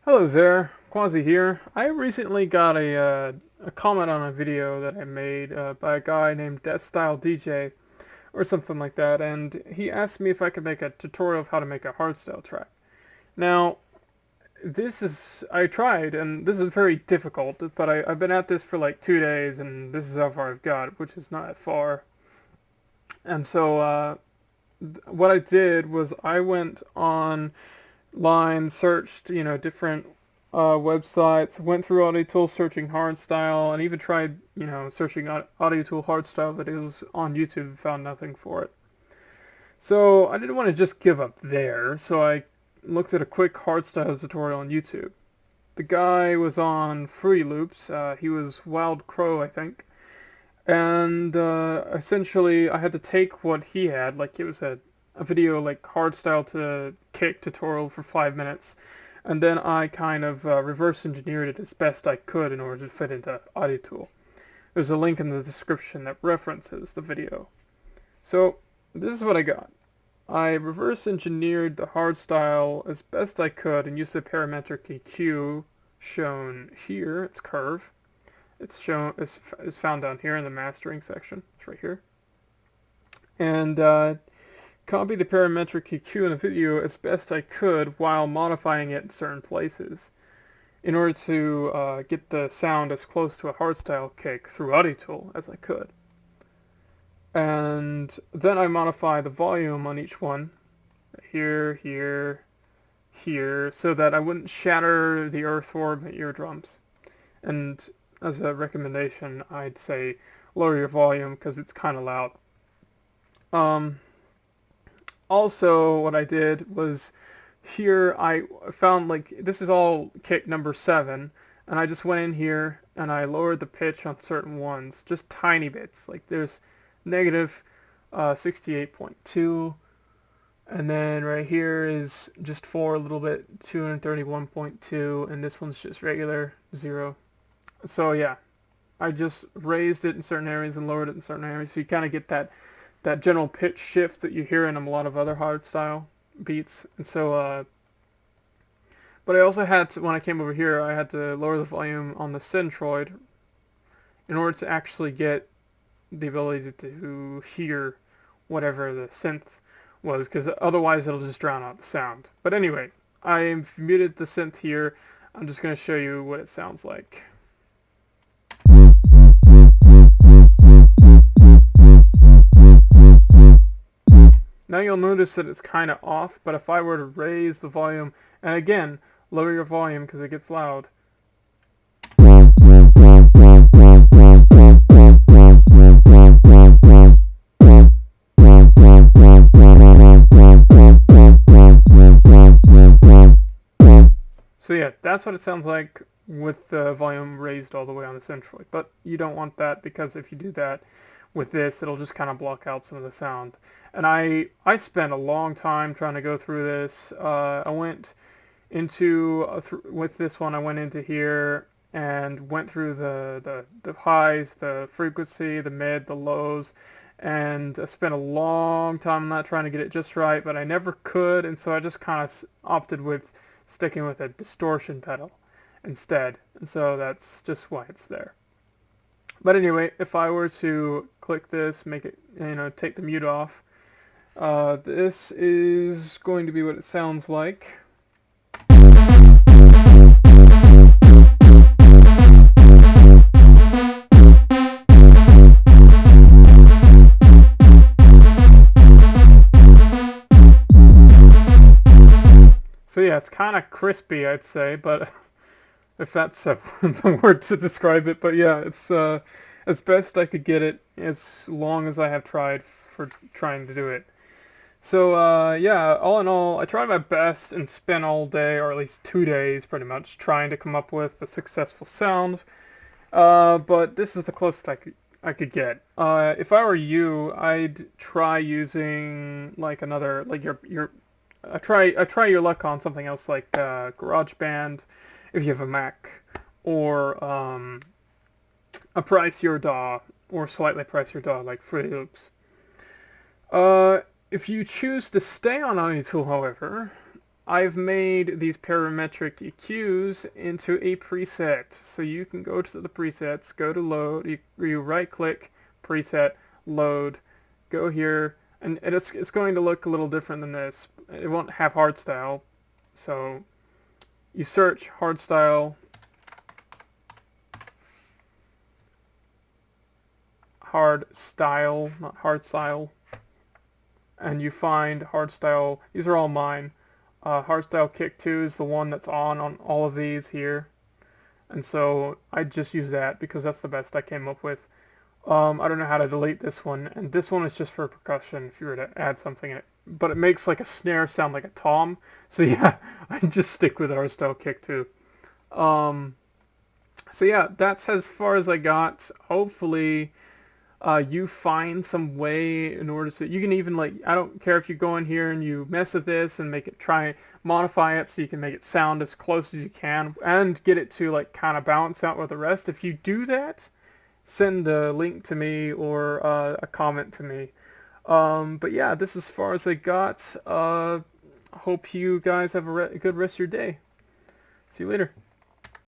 Hello there, Qua-Z here. I recently got a comment on a video that I made by a guy named Deathstyle DJ or something like that, and he asked me if I could make a tutorial of how to make a hardstyle track. Now, I tried, and this is very difficult, but I've been at this for like 2 days, and this is how far I've got, which is not far. And so, what I did was I went online, searched, different websites, went through Audiotool searching hardstyle, and even tried, searching Audiotool hardstyle videos on YouTube, found nothing for it. So I didn't want to just give up there, so I looked at a quick hardstyle tutorial on YouTube. The guy was on Free Loops, he was Wildcrow, I think, and essentially I had to take what he had, like it was a video like hardstyle to kick tutorial for 5 minutes, and then I kind of reverse engineered it as best I could in order to fit into Audiotool. There's a link in the description that references the video. So this is what I got. I reverse engineered the hardstyle as best I could and used the parametric EQ shown here. It's curve. It's shown is found down here in the mastering section. It's right here. And copy the parametric EQ in the video as best I could while modifying it in certain places in order to get the sound as close to a hardstyle kick through Audiotool as I could. And then I modify the volume on each one, here, here, here, so that I wouldn't shatter the earth or my eardrums. And as a recommendation, I'd say lower your volume because it's kind of loud. Also, what I did was here I found, like, this is all kick number 7, and I just went in here and I lowered the pitch on certain ones, just tiny bits. Like there's negative 68.2, and then right here is just 4 a little bit, 231.2, and this one's just regular 0. So yeah, I just raised it in certain areas and lowered it in certain areas, so you kind of get that general pitch shift that you hear in a lot of other hardstyle beats. And so, but I also had to, when I came over here, I had to lower the volume on the centroid in order to actually get the ability to hear whatever the synth was, because otherwise it'll just drown out the sound. But anyway, I've muted the synth here. I'm just going to show you what it sounds like. Now you'll notice that it's kind of off, but if I were to raise the volume, and again, lower your volume because it gets loud. So yeah, that's what it sounds like with the volume raised all the way on the centroid. But you don't want that, because if you do that with this, it'll just kind of block out some of the sound. And I spent a long time trying to go through this. I went into, with this one, I went into here and went through the highs, the frequency, the mid, the lows, and I spent a long time not trying to get it just right, but I never could, and so I just kind of opted with sticking with a distortion pedal instead, and so that's just why it's there. But anyway, if I were to click this, make it, take the mute off, this is going to be what it sounds like. So yeah, it's kind of crispy, I'd say, but if that's the word to describe it. But yeah, it's as best I could get it, as long as I have tried for trying to do it. So yeah, all in all, I tried my best and spent all day, or at least 2 days pretty much, trying to come up with a successful sound. But this is the closest I could get. If I were you, I'd try using like another, like I try your luck on something else like GarageBand, if you have a Mac, or a pricier DAW, or slightly pricier DAW like Fruity Loops. If you choose to stay on Audiotool, however, I've made these parametric EQs into a preset. So you can go to the presets, go to load, you right click, preset, load, go here, and it's going to look a little different than this. It won't have hardstyle. So you search hardstyle, not hardstyle, and you find hardstyle. These are all mine. Hardstyle Kick 2 is the one that's on all of these here, and so I just use that because that's the best I came up with. I don't know how to delete this one, and this one is just for percussion if you were to add something in it. But it makes like a snare sound like a tom, so yeah, I just stick with Hardstyle Kick 2. So yeah, that's as far as I got. Hopefully you find some way in order to, you can even like, I don't care if you go in here and you mess with this and make it, try modify it so you can make it sound as close as you can and get it to like kind of balance out with the rest. If you do that, send a link to me or a comment to me. But yeah, this is as far as I got. Hope you guys have a good rest of your day. See you later.